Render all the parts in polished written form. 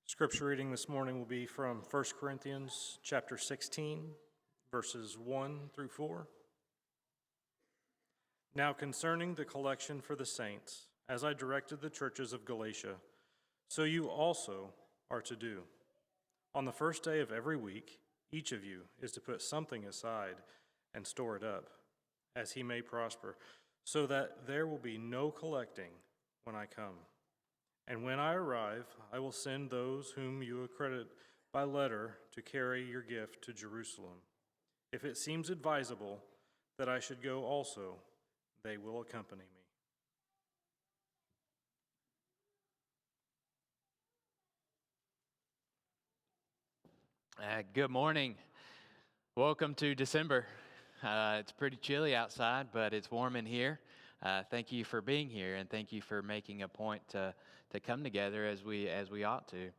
Scripture reading this morning will be from 1 Corinthians chapter 16, verses 1 through 4. Now concerning the collection for the saints, as I directed the churches of Galatia, so you also are to do. On the first day of every week, each of you is to put something aside and store it up, as he may prosper, so that there will be no collecting when I come. And when I arrive, I will send those whom you accredit by letter to carry your gift to Jerusalem. If it seems advisable that I should go also, they will accompany me. Good morning. Welcome to December. It's pretty chilly outside, but it's warm in here. Thank you for being here, and thank you for making a point to come together as we ought to.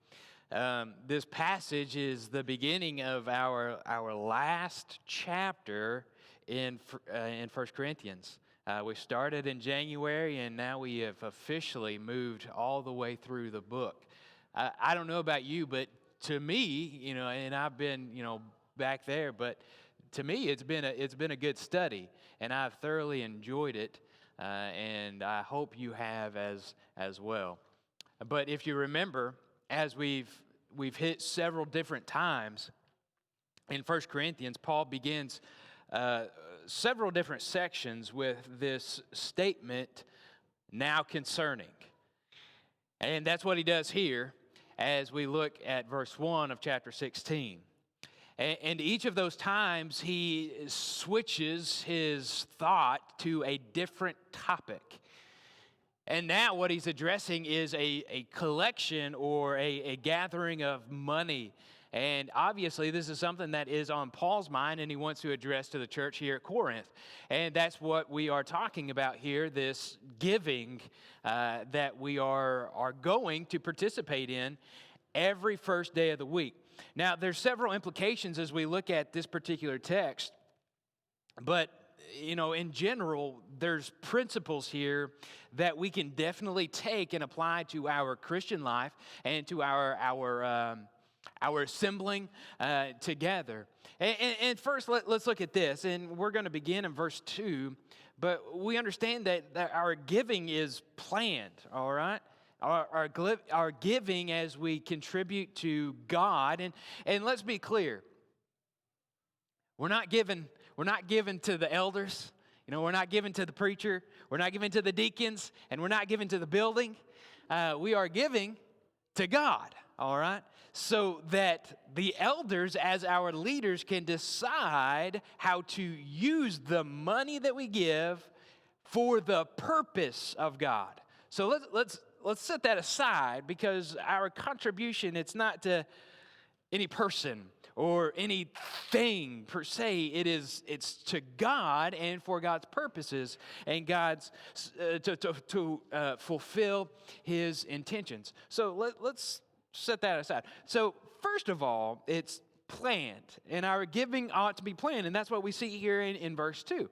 This passage is the beginning of our last chapter in 1 Corinthians. We started in January, and now we have officially moved all the way through the book. I don't know about you, but to me, and I've been, back there, but to me, it's been a good study, and I've thoroughly enjoyed it, and I hope you have as well. But if you remember, as we've hit several different times in 1 Corinthians, Paul begins several different sections with this statement, now concerning. And that's what he does here as we look at verse 1 of chapter 16. And each of those times he switches his thought to a different topic. And now what he's addressing is a collection or a gathering of money. And obviously this is something that is on Paul's mind and he wants to address to the church here at Corinth. And that's what we are talking about here, this giving that we are going to participate in every first day of the week. Now, there's several implications as we look at this particular text, but, in general, there's principles here that we can definitely take and apply to our Christian life and to our assembling together. And first, let's look at this, and we're going to begin in verse 2, but we understand that our giving is planned, all right? Our giving as we contribute to God, and let's be clear, we're not giving to the elders, we're not giving to the preacher, we're not giving to the deacons, and we're not giving to the building. We are giving to God, all right? So that the elders as our leaders can decide how to use the money that we give for the purpose of God. So let's set that aside, because our contribution, it's not to any person or anything per se. It's to God and for God's purposes and God's to fulfill His intentions. So let's set that aside. So first of all, it's planned, and our giving ought to be planned, and that's what we see here in verse 2.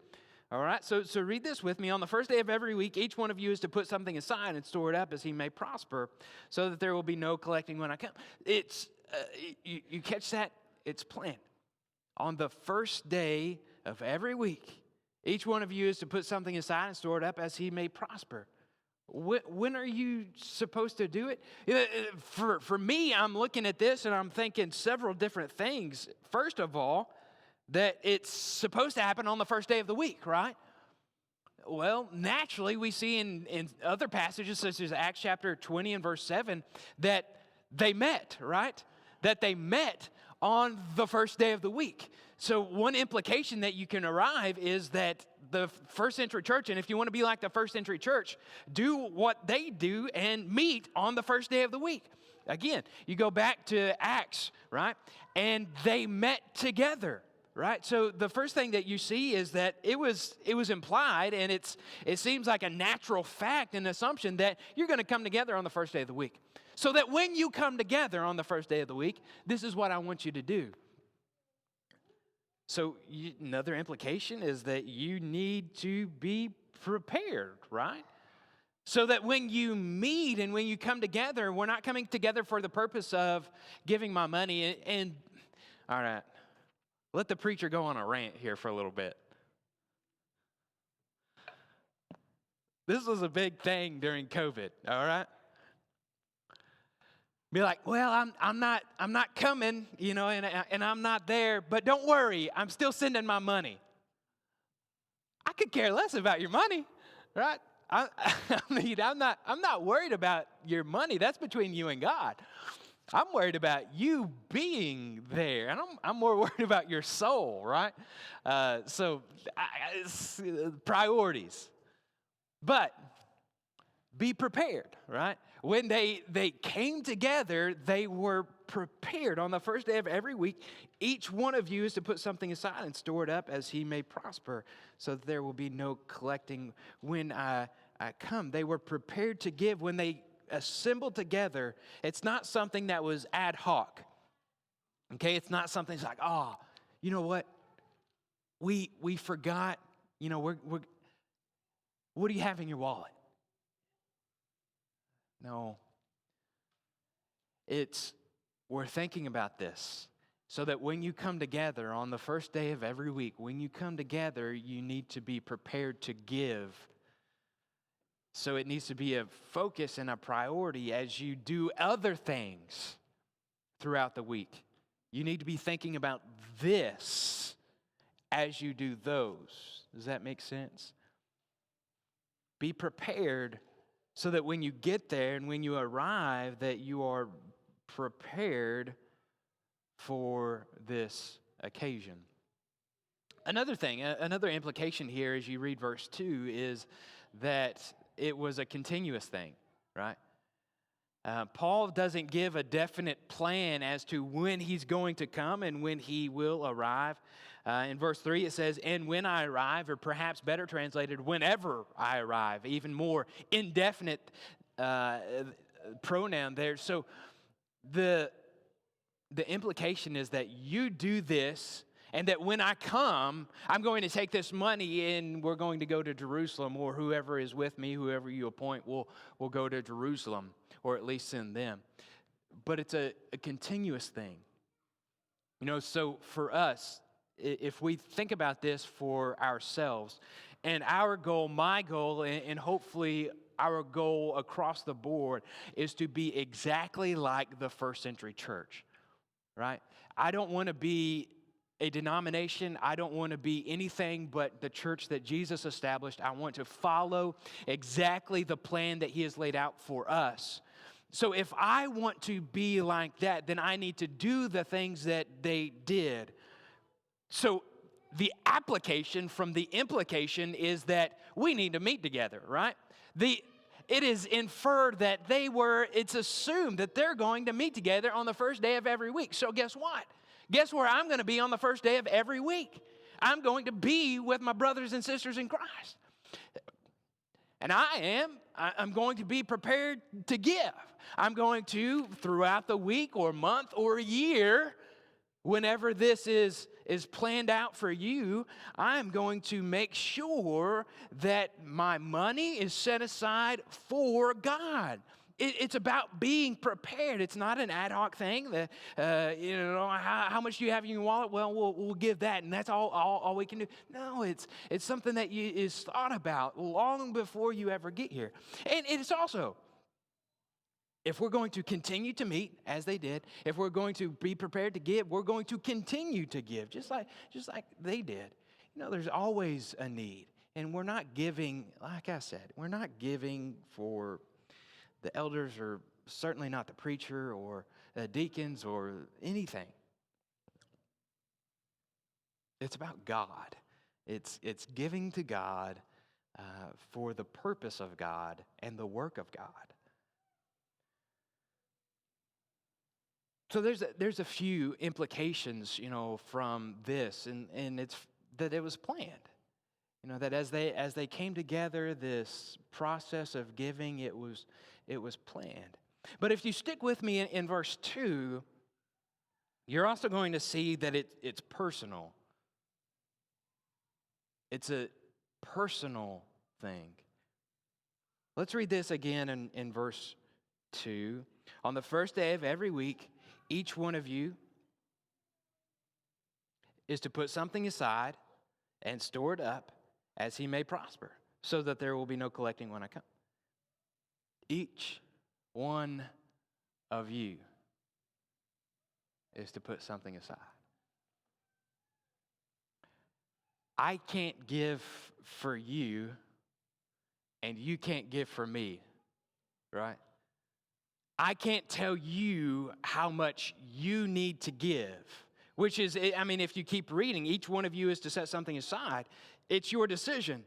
All right, so read this with me. On the first day of every week, each one of you is to put something aside and store it up as he may prosper, so that there will be no collecting when I come. It's you catch that? It's planned. On the first day of every week, each one of you is to put something aside and store it up as he may prosper. When are you supposed to do it? For me, I'm looking at this and I'm thinking several different things. First of all, that it's supposed to happen on the first day of the week, right? Well, naturally, we see in other passages, such as Acts chapter 20 and verse 7, that they met, right? That they met on the first day of the week. So one implication that you can arrive is that the first century church, and if you want to be like the first century church, do what they do and meet on the first day of the week. Again, you go back to Acts, right? And they met together. Right? So the first thing that you see is that it was implied, and it seems like a natural fact and assumption that you're going to come together on the first day of the week. So that when you come together on the first day of the week, this is what I want you to do. So another implication is that you need to be prepared, right? So that when you meet and when you come together, we're not coming together for the purpose of giving my money. And all right, let the preacher go on a rant here for a little bit. This was a big thing during COVID, all right? Be like, well, I'm not coming, and I'm not there, but don't worry, I'm still sending my money. I could care less about your money, right? I mean, I'm not worried about your money. That's between you and God. I'm worried about you being there, and I'm more worried about your soul, right? It's priorities. But be prepared, right? When they came together, they were prepared. On the first day of every week, each one of you is to put something aside and store it up as he may prosper, so that there will be no collecting when I come. They were prepared to give. When they assembled together, it's not something that was ad hoc. Okay, it's not something that's like, oh, you know what? We forgot, what do you have in your wallet? No. We're thinking about this so that when you come together on the first day of every week, when you come together, you need to be prepared to give. So it needs to be a focus and a priority as you do other things throughout the week. You need to be thinking about this as you do those. Does that make sense? Be prepared so that when you get there and when you arrive, that you are prepared for this occasion. Another thing, another implication here as you read verse 2 is that it was a continuous thing, right? Paul doesn't give a definite plan as to when he's going to come and when he will arrive. In verse 3 it says, and when I arrive, or perhaps better translated, whenever I arrive, even more indefinite pronoun there. So the implication is that you do this, and that when I come, I'm going to take this money and we're going to go to Jerusalem, or whoever is with me, whoever you appoint, will go to Jerusalem, or at least send them. But it's a continuous thing. So for us, if we think about this for ourselves, and our goal, my goal, and hopefully our goal across the board is to be exactly like the first century church, right? I don't want to be a denomination. I don't want to be anything but the church that Jesus established. I want to follow exactly the plan that he has laid out for us. So if I want to be like that, then I need to do the things that they did. So the application from the implication is that we need to meet together, right? It is inferred that it's assumed that they're going to meet together on the first day of every week. So guess what? Guess where I'm going to be on the first day of every week? I'm going to be with my brothers and sisters in Christ. And I'm going to be prepared to give. I'm going to, throughout the week or month or year, whenever this is planned out for you, I'm going to make sure that my money is set aside for God. It's about being prepared. It's not an ad hoc thing that, how much do you have in your wallet? Well, we'll give that, and that's all we can do. No, it's something that is thought about long before you ever get here. And it's also, if we're going to continue to meet as they did, if we're going to be prepared to give, we're going to continue to give, just like they did. There's always a need. And we're not giving, like I said, we're not giving for the elders, or certainly not the preacher or deacons or anything. It's about God. It's giving to God for the purpose of God and the work of God. So there's a few implications, from this, and it's that it was planned. That as they came together, this process of giving, it was planned. But if you stick with me in verse 2, you're also going to see that it's personal. It's a personal thing. Let's read this again in verse 2. On the first day of every week, each one of you is to put something aside and store it up as he may prosper, so that there will be no collecting when I come. Each one of you is to put something aside. I can't give for you, and you can't give for me, right? I can't tell you how much you need to give, which is, I mean, if you keep reading, each one of you is to set something aside. It's your decision.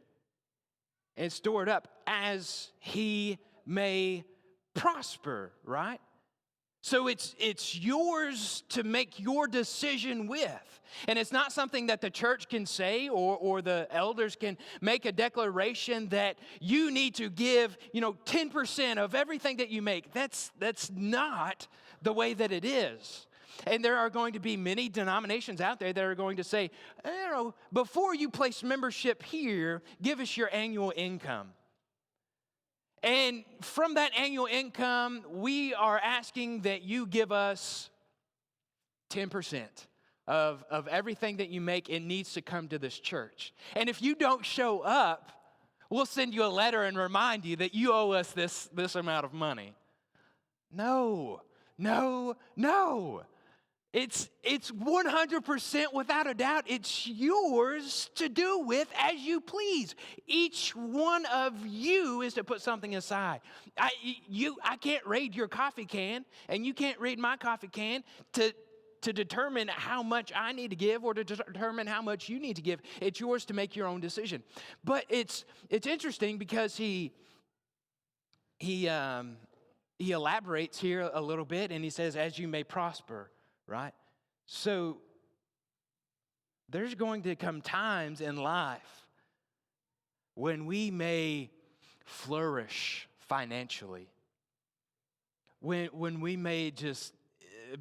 And store it up as he may prosper, right? So it's yours to make your decision with. And it's not something that the church can say or the elders can make a declaration that you need to give, 10% of everything that you make. That's not the way that it is. And there are going to be many denominations out there that are going to say, before you place membership here, give us your annual income. And from that annual income, we are asking that you give us 10% of everything that you make. It needs to come to this church. And if you don't show up, we'll send you a letter and remind you that you owe us this amount of money. No. It's 100% without a doubt. It's yours to do with as you please. Each one of you is to put something aside. I can't raid your coffee can, and you can't raid my coffee can to determine how much I need to give or to determine how much you need to give. It's yours to make your own decision. But it's interesting because he elaborates here a little bit, and he says, as you may prosper. Right? So there's going to come times in life when we may flourish financially, when we may just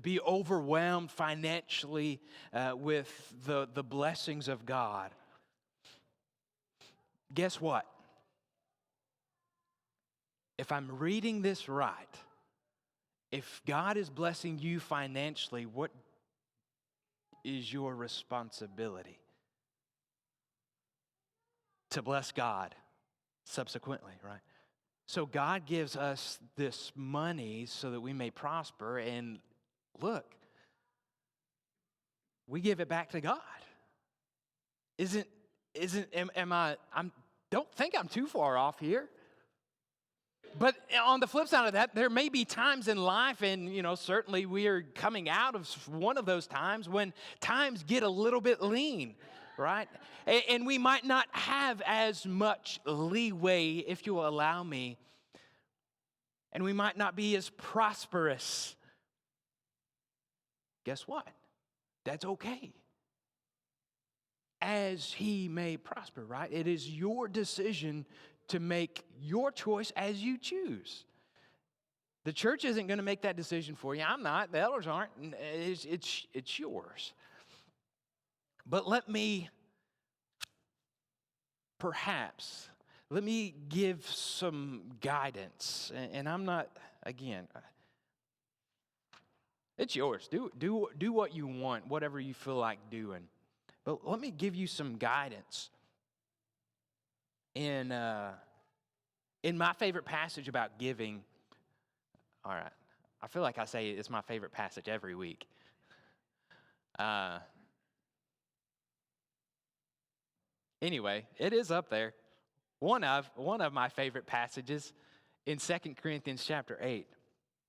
be overwhelmed financially with the blessings of God. Guess what? If I'm reading this right, if God is blessing you financially, what is your responsibility? To bless God subsequently, right? So God gives us this money so that we may prosper, and look, we give it back to God. Don't think I'm too far off here. But on the flip side of that, there may be times in life, and certainly we are coming out of one of those times when times get a little bit lean, right? And we might not have as much leeway, if you will allow me, and we might not be as prosperous. Guess what? That's okay. As he may prosper, right? It is your decision to make your choice as you choose. The church isn't going to make that decision for you. I'm not. The elders aren't. It's yours. But let me give some guidance. And I'm not, again, it's yours. Do what you want, whatever you feel like doing. But let me give you some guidance. In my favorite passage about giving, all right, I feel like I say it's my favorite passage every week. Anyway, it is up there. One of my favorite passages in 2 Corinthians chapter 8.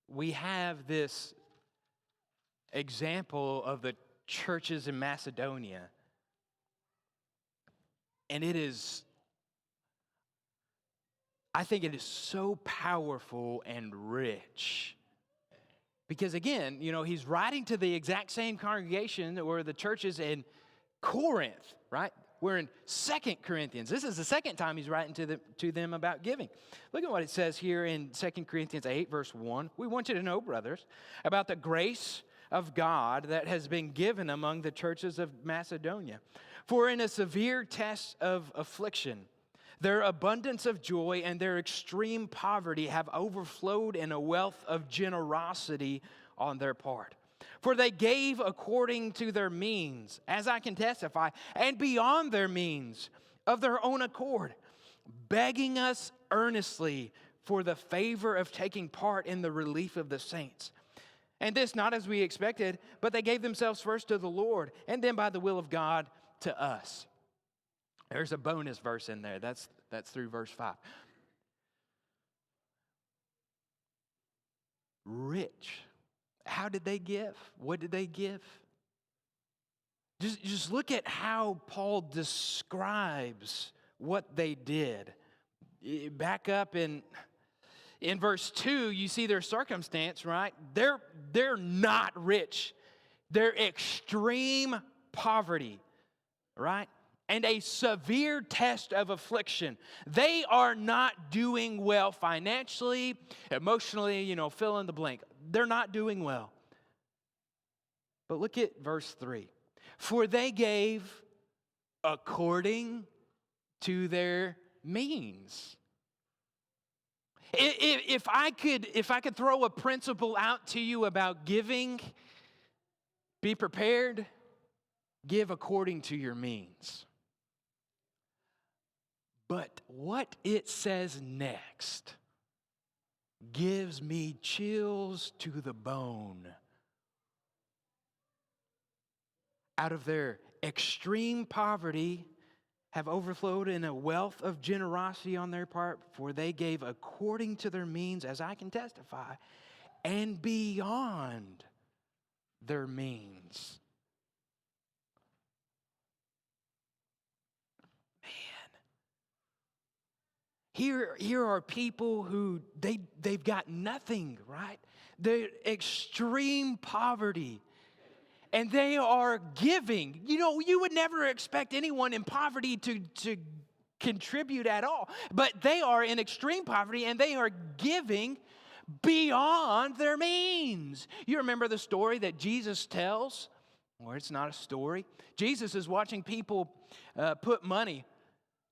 We have this example of the churches in Macedonia. And I think it is so powerful and rich. Because again, he's writing to the exact same congregation that were the churches in Corinth, right? We're in 2 Corinthians. This is the second time he's writing to them about giving. Look at what it says here in 2 Corinthians 8, verse 1. We want you to know, brothers, about the grace of God that has been given among the churches of Macedonia. For in a severe test of affliction, Their abundance of joy and their extreme poverty have overflowed in a wealth of generosity on their part. For they gave according to their means, as I can testify, and beyond their means, of their own accord, begging us earnestly for the favor of taking part in the relief of the saints. And this not as we expected, but they gave themselves first to the Lord, and then by the will of God to us. There's a bonus verse in there. That's through verse 5. Rich. How did they give? What did they give? Just look at how Paul describes what they did. Back up in verse 2, you see their circumstance, right? They're not rich. They're extreme poverty, right? And a severe test of affliction. They are not doing well financially, emotionally, fill in the blank. They're not doing well. But look at verse 3. For they gave according to their means. If I could throw a principle out to you about giving, be prepared, give according to your means. But what it says next gives me chills to the bone. Out of their extreme poverty have overflowed in a wealth of generosity on their part, for they gave according to their means, as I can testify, and beyond their means. Here are people who they've got nothing, right? They're extreme poverty. And they are giving. You would never expect anyone in poverty to contribute at all. But they are in extreme poverty and they are giving beyond their means. You remember the story that Jesus tells? Or it's not a story. Jesus is watching people put money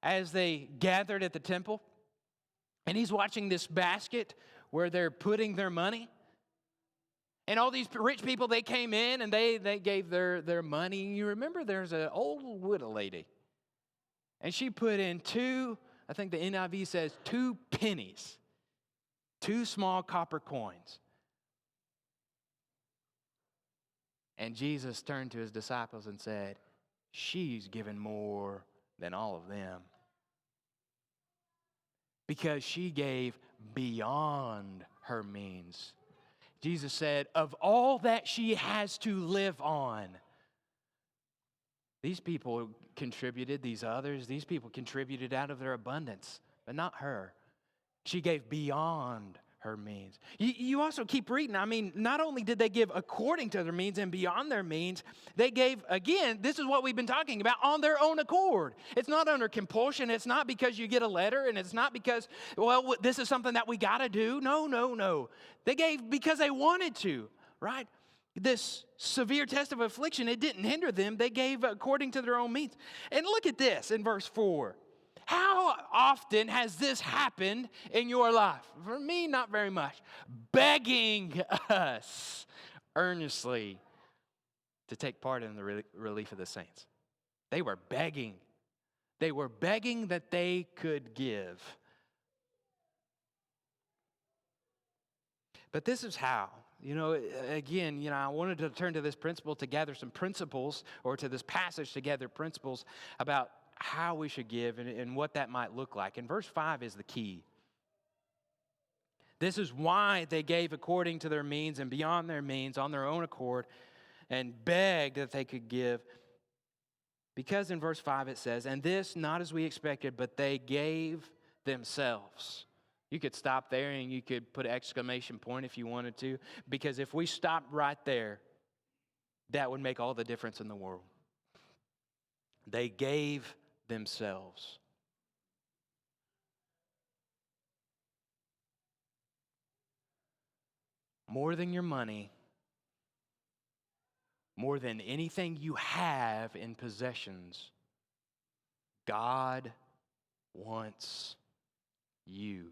as they gathered at the temple. And he's watching this basket where they're putting their money. And all these rich people, they came in and they gave their money. You remember there's an old widow lady. And she put in I think the NIV says 2 pennies. 2 small copper coins. And Jesus turned to his disciples and said, she's given more than all of them. Because she gave beyond her means. Jesus said, of all that she has to live on, these people contributed, these people contributed out of their abundance, but not her. She gave beyond her means. You also keep reading. I mean, not only did they give according to their means and beyond their means, they gave, again, this is what we've been talking about, on their own accord. It's not under compulsion. It's not because you get a letter, and it's not because, well, this is something that we got to do. No. They gave because they wanted to, right? This severe test of affliction, it didn't hinder them. They gave according to their own means. And look at this in verse 4. How often has this happened in your life? For me, not very much. Begging us earnestly to take part in the relief of the saints. They were begging. They were begging that they could give. But this is how. Again, I wanted to turn to this principle to gather some principles, or to this passage to gather principles about how we should give and what that might look like. And verse 5 is the key. This is why they gave according to their means and beyond their means on their own accord and begged that they could give. Because in verse 5 it says, and this not as we expected, but they gave themselves. You could stop there and you could put an exclamation point if you wanted to, because if we stopped right there, that would make all the difference in the world. They gave themselves. More than your money, more than anything you have in possessions, God wants you.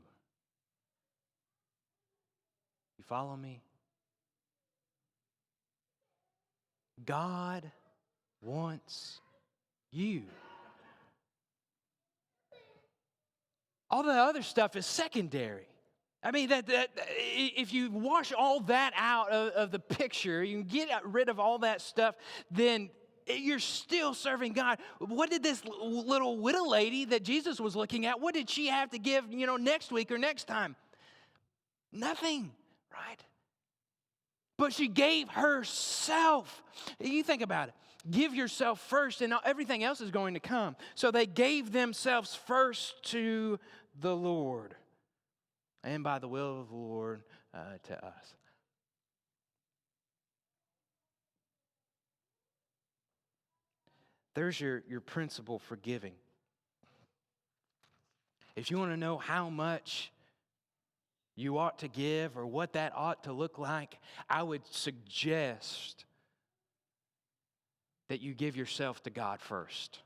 You follow me? God wants you. All the other stuff is secondary. I mean, that if you wash all that out of the picture, you can get rid of all that stuff, then you're still serving God. What did this little widow lady that Jesus was looking at, what did she have to give, next week or next time? Nothing, right? But she gave herself. You think about it. Give yourself first, and everything else is going to come. So they gave themselves first to the Lord, and by the will of the Lord to us. There's your principle for giving. If you want to know how much you ought to give or what that ought to look like, I would suggest that you give yourself to God first.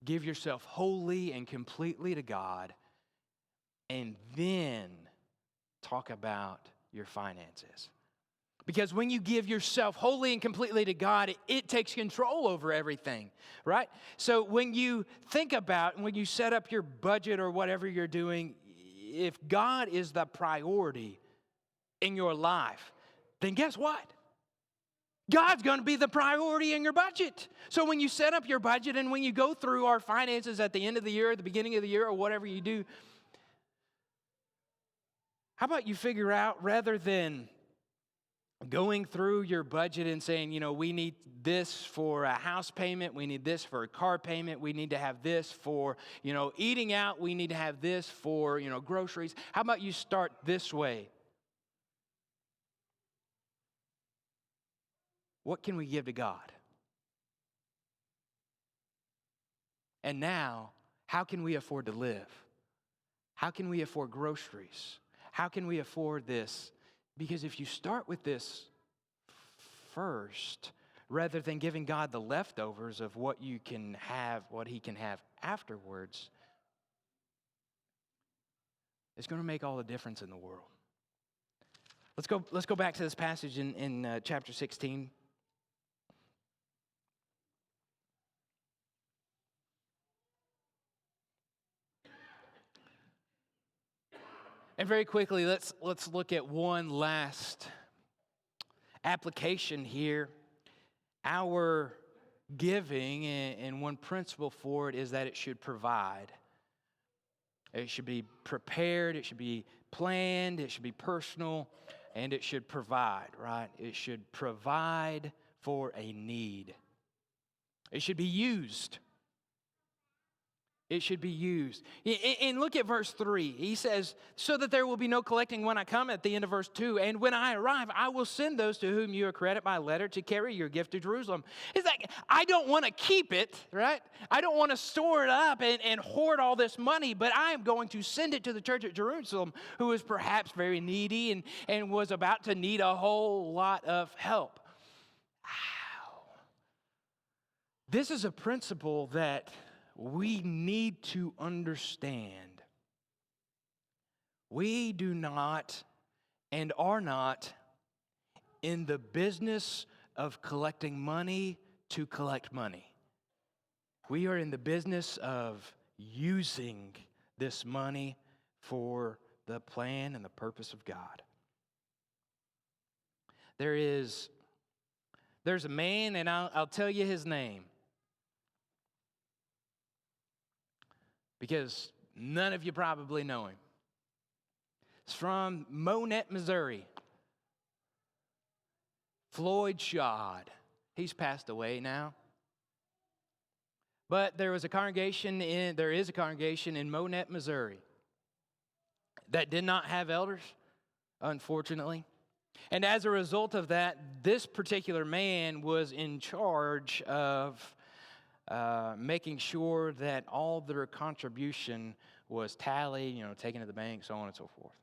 Give yourself wholly and completely to God, and then talk about your finances. Because when you give yourself wholly and completely to God, it takes control over everything, right? So when you think about, when you set up your budget or whatever you're doing, if God is the priority in your life, then guess what? God's going to be the priority in your budget. So when you set up your budget and when you go through our finances at the end of the year, at the beginning of the year, or whatever you do, how about you figure out, rather than going through your budget and saying, we need this for a house payment, we need this for a car payment, we need to have this for, eating out, we need to have this for, groceries. How about you start this way? What can we give to God? And now, how can we afford to live? How can we afford groceries? How can we afford this? Because if you start with this first, rather than giving God the leftovers of what you can have, what He can have afterwards, it's going to make all the difference in the world. Let's go back to this passage in chapter 16. And very quickly, let's look at one last application here. Our giving, and one principle for it is that it should provide. It should be prepared, it should be planned, it should be personal, and it should provide, right? It should provide for a need. It should be used. It should be used. And look at verse 3. He says, so that there will be no collecting when I come, at the end of verse 2. And when I arrive, I will send those to whom you accredit by letter to carry your gift to Jerusalem. It's like, I don't want to keep it, right? I don't want to store it up and hoard all this money, but I am going to send it to the church at Jerusalem, who is perhaps very needy and was about to need a whole lot of help. Wow. This is a principle that we need to understand. We do not and are not in the business of collecting money to collect money. We are in the business of using this money for the plan and the purpose of God. There's a man, and I'll tell you his name, because none of you probably know him. It's from Monette, Missouri. Floyd Shod. He's passed away now. But there is a congregation in Monette, Missouri that did not have elders, unfortunately. And as a result of that, this particular man was in charge of making sure that all their contribution was tallied, taken to the bank, so on and so forth.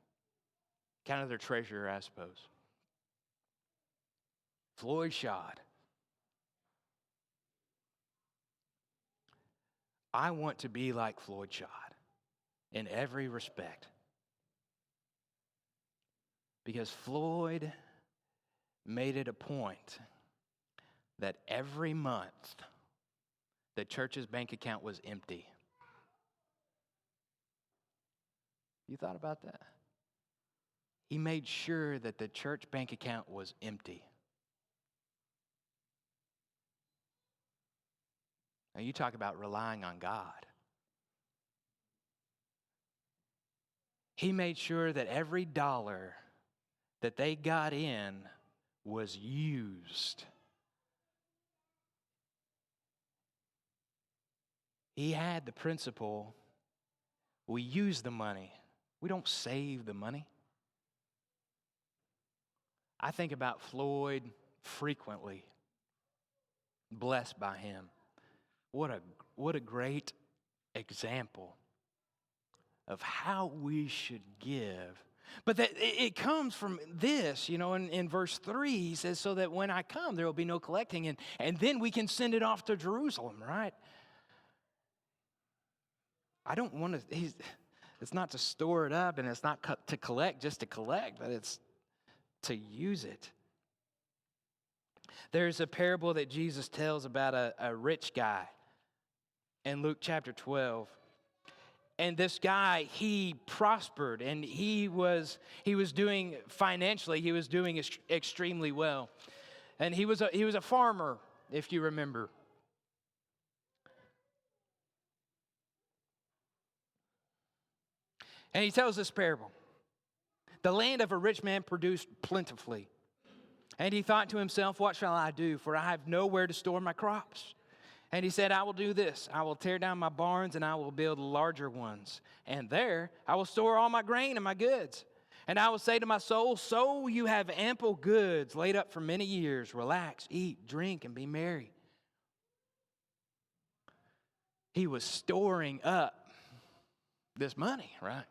Kind of their treasurer, I suppose. Floyd Shod. I want to be like Floyd Schott in every respect. Because Floyd made it a point that every month the church's bank account was empty. You thought about that? He made sure that the church bank account was empty. Now you talk about relying on God. He made sure that every dollar that they got in was used. He had the principle, we use the money. We don't save the money. I think about Floyd frequently, blessed by him. What a great example of how we should give. But that it comes from this, in verse 3, he says, so that when I come, there will be no collecting, and then we can send it off to Jerusalem, right? I don't want to, it's not to store it up, and it's not to collect just to collect, but it's to use it. There's a parable that Jesus tells about a rich guy in Luke chapter 12. And this guy, he prospered, and he was doing financially, he was doing extremely well. And he was a farmer, if you remember. And he tells this parable. The land of a rich man produced plentifully. And he thought to himself, what shall I do? For I have nowhere to store my crops. And he said, I will do this. I will tear down my barns and I will build larger ones. And there I will store all my grain and my goods. And I will say to my soul, so you have ample goods laid up for many years. Relax, eat, drink, and be merry. He was storing up this money, right?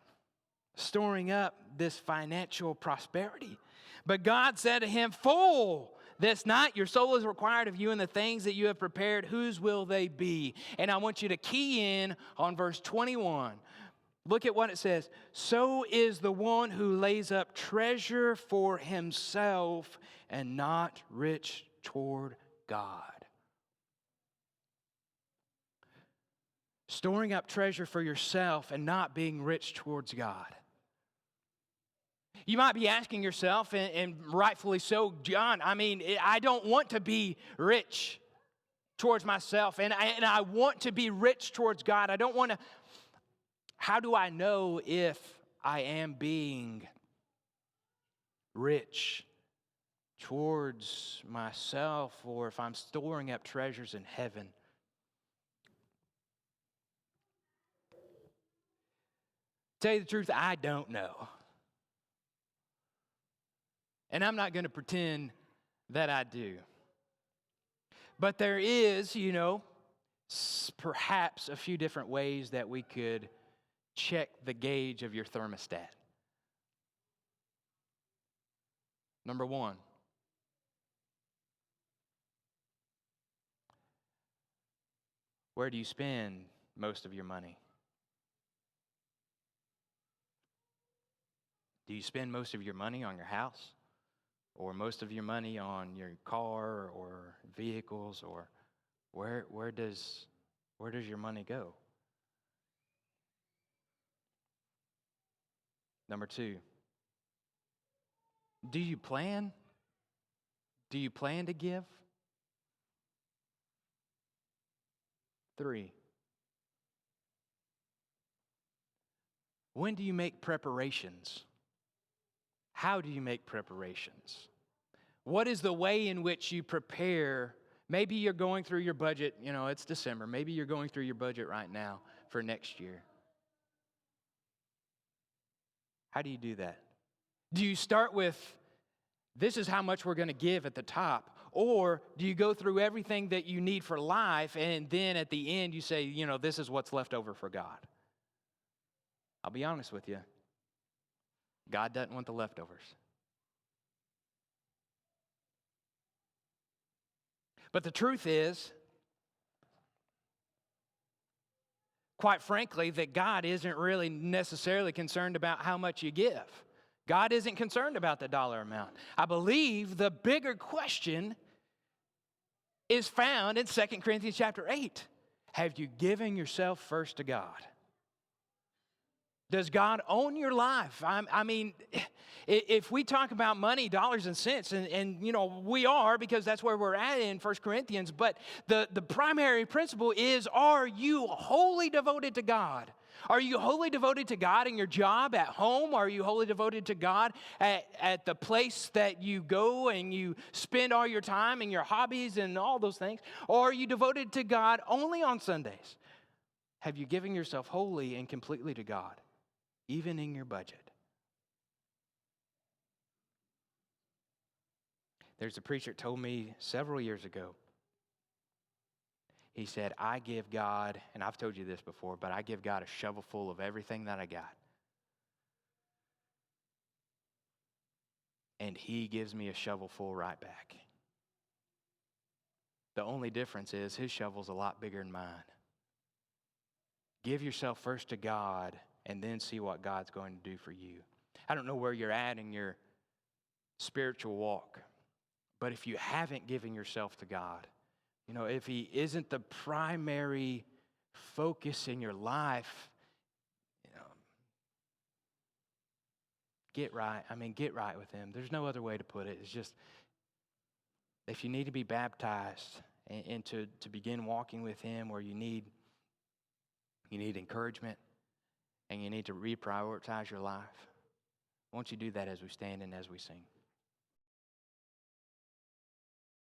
Storing up this financial prosperity. But God said to him, fool, this night your soul is required of you, and the things that you have prepared, whose will they be? And I want you to key in on verse 21. Look at what it says. So is the one who lays up treasure for himself and not rich toward God. Storing up treasure for yourself and not being rich towards God. You might be asking yourself, and rightfully so, John, I don't want to be rich towards myself, and I want to be rich towards God. I don't want to. How do I know if I am being rich towards myself, or if I'm storing up treasures in heaven? Tell you the truth, I don't know. And I'm not going to pretend that I do. But there is, perhaps a few different ways that we could check the gauge of your thermostat. Number one, where do you spend most of your money? Do you spend most of your money on your house? Or most of your money on your car or vehicles? Or where does your money go? Number two, do you plan? Do you plan to give? 3, when do you make preparations? How do you make preparations? What is the way in which you prepare? Maybe you're going through your budget, it's December. Maybe you're going through your budget right now for next year. How do you do that? Do you start with, this is how much we're going to give at the top? Or do you go through everything that you need for life, and then at the end you say, this is what's left over for God? I'll be honest with you. God doesn't want the leftovers. But the truth is, quite frankly, that God isn't really necessarily concerned about how much you give. God isn't concerned about the dollar amount. I believe the bigger question is found in 2 Corinthians chapter 8. Have you given yourself first to God? Does God own your life? I mean, if we talk about money, dollars and cents, and you know, we are, because that's where we're at in 1 Corinthians, but the primary principle is, are you wholly devoted to God? Are you wholly devoted to God in your job, at home? Are you wholly devoted to God at the place that you go and you spend all your time and your hobbies and all those things? Or are you devoted to God only on Sundays? Have you given yourself wholly and completely to God, even in your budget? There's a preacher told me several years ago. He said, I give God, and I've told you this before, but I give God a shovel full of everything that I got. And He gives me a shovel full right back. The only difference is His shovel's a lot bigger than mine. Give yourself first to God, and then see what God's going to do for you. I don't know where you're at in your spiritual walk, but if you haven't given yourself to God, you know, if He isn't the primary focus in your life, you know, get right with Him. There's no other way to put it. It's just, if you need to be baptized and to begin walking with Him, or you need encouragement and you need to reprioritize your life, won't you do that as we stand and as we sing?